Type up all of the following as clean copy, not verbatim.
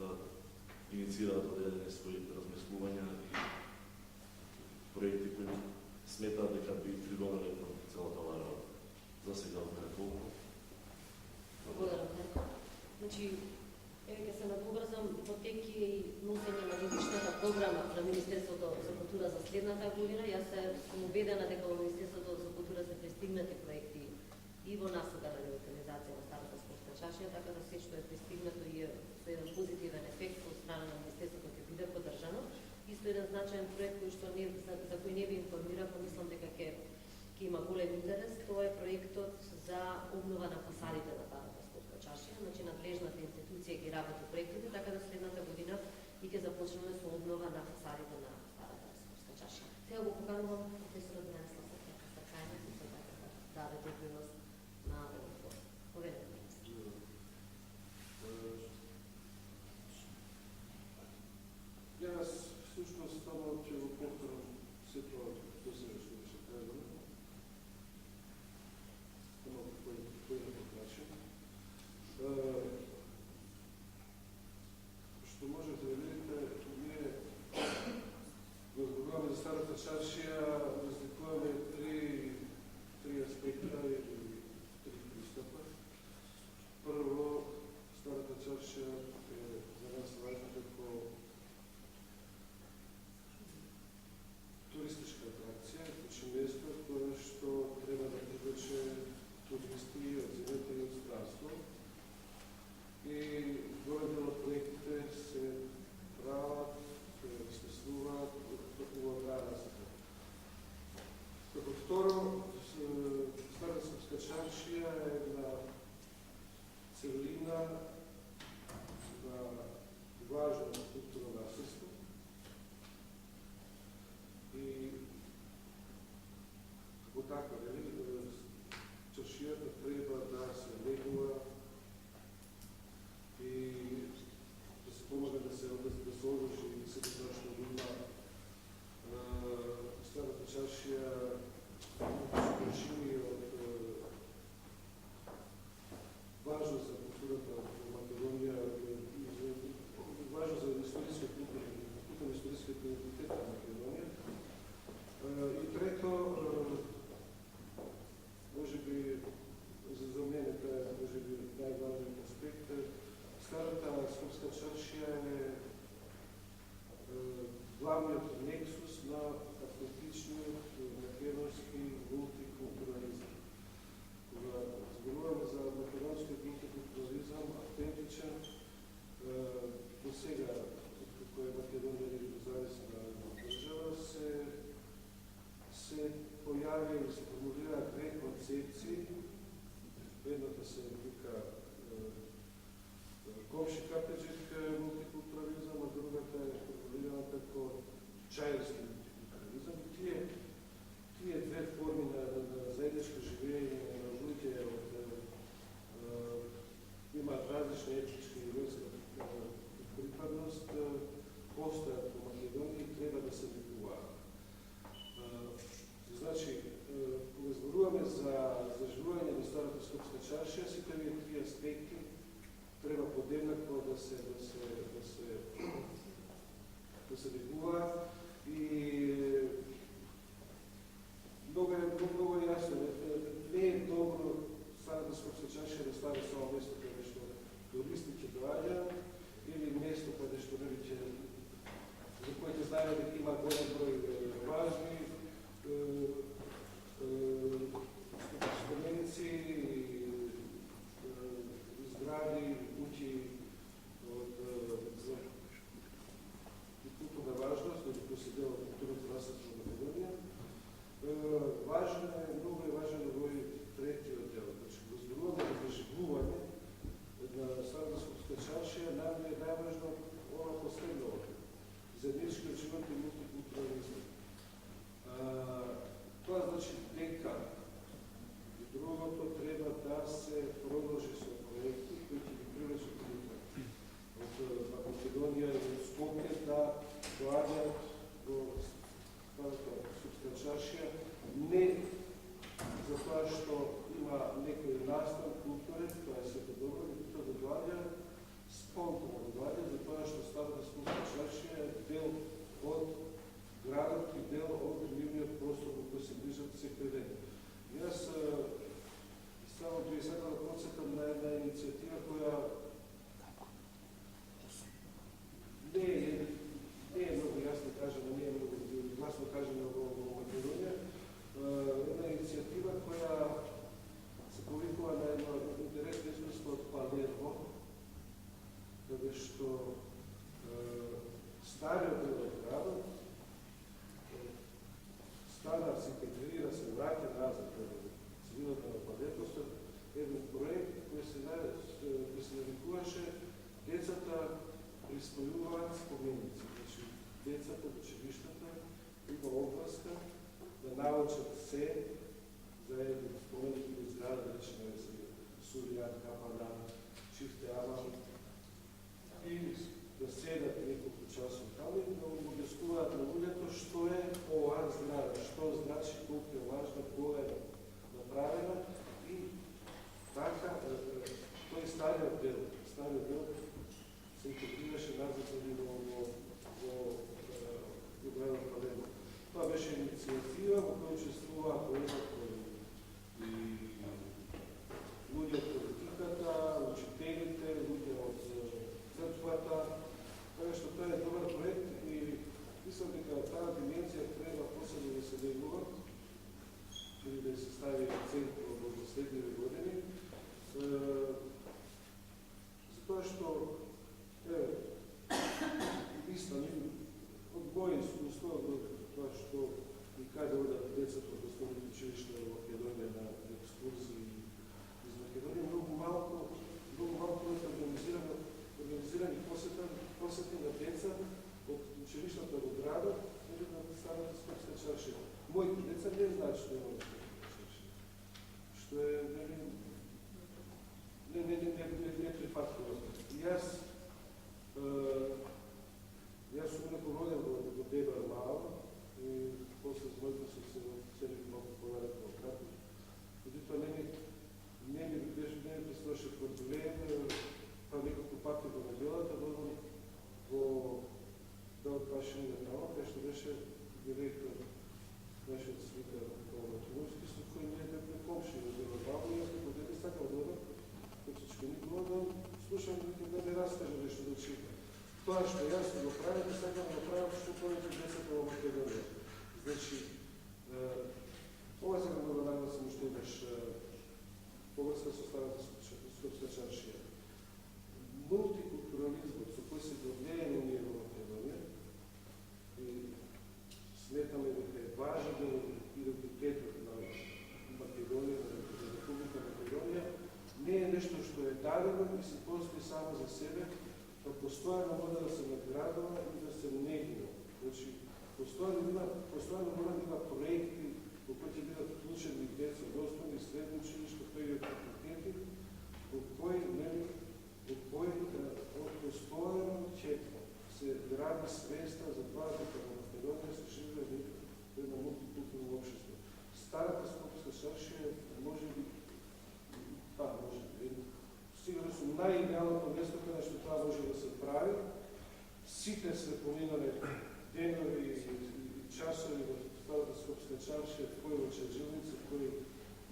да инициираат одредени своји размислувања и проекти кои сметаат дека би придонеле до целата оваа работа. За сега од мене толку. Благодарам. Значи, ќе се надобрзам во тек и носење на годишната програма на Министерството за култура за следната година. Јас сум убедена дека во Министерството за култура се пристигнати проекти и во насока на ревитализација на старата спортска чашија, така да се што е пристигнато и со еден позитивен ефект од страна на Министерството ќе биде поддржано. Исто еден значаен проект кој што не, за кој не ви информирав, но мислам дека ќе има голем интерес, тоа е проектот за обнова на фасадите на старата спортска чашија. Значи надлежната институција ги работи проектите, така да следната година и ќе започнеме со обнова на фасадите на старата спортска чашија. Сега го поканувам професорот Денислав Сакајнов за да даде допринос на овој поведен. Јас всушност само ќе го повторам се тоа до сега што беше кажано. Само кој да покрачам. Што можете да видите, ние го зборуваме за старата чашија, разликуваме три аспекта или три пристапа. Прво, старата чашија е за нас важна како туристичка атракција, значи место кое што треба да привлече туристи од земјата и од странство. И голем дел од проектите се прават, се смислуваат во таа насока. Како второ, старата српска чашија е една целина на важно културно наследство. И како така, чашијата треба да се негува и да се помага да се одржи и се дозрачно има старата чашија причини од важно за културата во Македонија и важно за културно-историскиот идентитет на Македонија. И трето, може би за мене тоа е може би најважниот аспект. Старата скопска чашија е главниот нексус на автентичниот македонски мултикултурализам. Кога зборуваме за македонскиот мултикултурализам, автентичен, до сега, како е Македонија независна држава, се појави или се формулираат две концепции. Едната се вика комши капеджик мултикултурализам, а другата е формулирана како чајевски мултикултурализам. Тие две форми на заедничко живење на луѓе имаат различни етнички и верска припадност, постојат во Македонија и треба да се негуваат. Значи, кога зборуваме за заживување на старата скопска чашија, сите овие три аспекти треба подеднакво да се негуваат и много јасно, не е добро старата скопска чашија да стане само место каде што туристи ќе доаѓаат или место каде што за коите знаеме дека има голем број важни споменици, згради, куќи од културна важност, кои се дел од културното наследство на Македонија. Многу е важен овој третиот дел. Значи, го зборуваме за заживување на старата скопска чашија, нам е најважно ова последново. Заедничкиот живот и мултикултурализам. Тоа значи дека и другото треба да се продолжи со проекти кои ќе ги привлечат луѓе од Македонија и од Скопје да доаѓаат во старата скопска чашија, не затоа што има некој настан културен, тоа е сето добро, и тоа да доаѓаат спонтано, да доаѓаат затоа која не е много јасно кажано, не е много гласно кажано во Македонија. Една иницијатива која се повикува на едно интересно искуство од Палермо, каде што стариот дел од градот стана, се интегрира, се враќа назад каде средината на Палермо, со еден проект кој се нарекуваше Децата приспојуваат споменици. Значи, децата од училиштата има обврска да научат се за еден споменик или зграда, да речеме Суријан, Кападан, Чифте Аман, и да седат неколку часот таму и да објаснуваат на луѓето што е оваа зграда, што значи, колку е важна, кога е направена и така тој стариот дел се интегрираше назад во градот Палермо. Това беше иницијатива во која учествуваа и луѓе од политиката, учителите, луѓе од црквата, така што тоа е добар проект и мислам дека таа дименција треба посебно да се негува или да се стави акцент во следните години. Затоа што мислам од моје искуство, од тоа што и каде одат децата од основните училишта во Македонија на екскурзии из Македонија, многу малку организирани посети на деца од училиштата во градот или на старата Скопска чаршија. Моите деца не знаат што е Скопска чаршија, што е неприфатливо. Јас сум роден во Дебар Мало и после мојата се селих малку поварат во Кратов. Меѓутоа не ми представаше проблем, па неколку пати во неделата додам во Белот Пашинга тамо, кај што беше директор нашиот сликар Тома Тумовски, со кој ние бевме комши во Дебар Мало и јас како дете сакам да одам, како сочканикова да слушам да ми раскаже нешто да читам. Тоа што јас го правам, сакам да го правам што повеќе децата во Македонија. Значи, ова сакам да го нагласам уште еднаш поврска со старата Скопска чаршија. Мултикултурализмот со кој се догледаме ние во Македонија и сметаме дека е важен дел од идентитетот на Македонија, на Република Македонија, не е нешто што е дадено и се постои само за себе, па постојано мора да се надградува и да се негира. Значи, постојано мора да има проекти во кои ќе бидат вклучени деца од основни и средни училишта, кои и факултети, во кои постојано ќе се гради свеста за тоа дека во Македонија се живее едно мултикултурно општество. Старата Скопска чаршија може би сигурно сум најидеалното место каде што тоа може да се прави. Сите се поминале денови и часови во старата Скопска чаршија, кој во Чаржилница, кој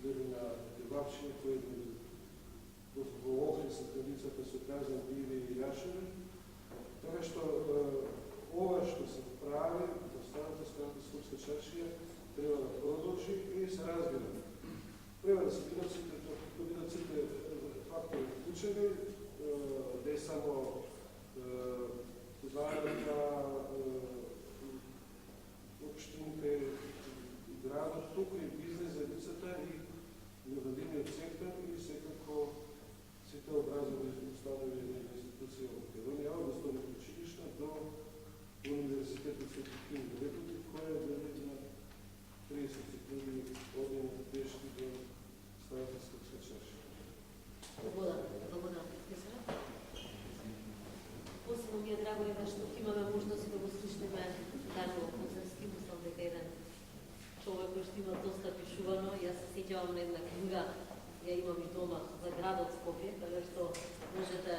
дали на Кебапчиња, кој во Охрид со кривицата со казан, биви и јашеви. Така што ова што се прави во старата Скопска чаршија треба да продолжи и се разбира. Треба да се бидат сите фактори вклучени, не само заедната општините и градот, туку и бизнес заедницата и невладиниот сектор и секако сите образовни установи и институции во Македонија, од основните училишта до Универзитетот Свети Клим Ветови, која е на 30 секунди оден пешки до старата Скопска чаршија. Благодарам. Посебно ми е драго дека што имаме можност да го слушнеме Данило Козевски, мислам дека еден човек кој што има доста пишувано. Јас се сеќавам на една книга, ја имам и дома за градот Скопје, каде што можете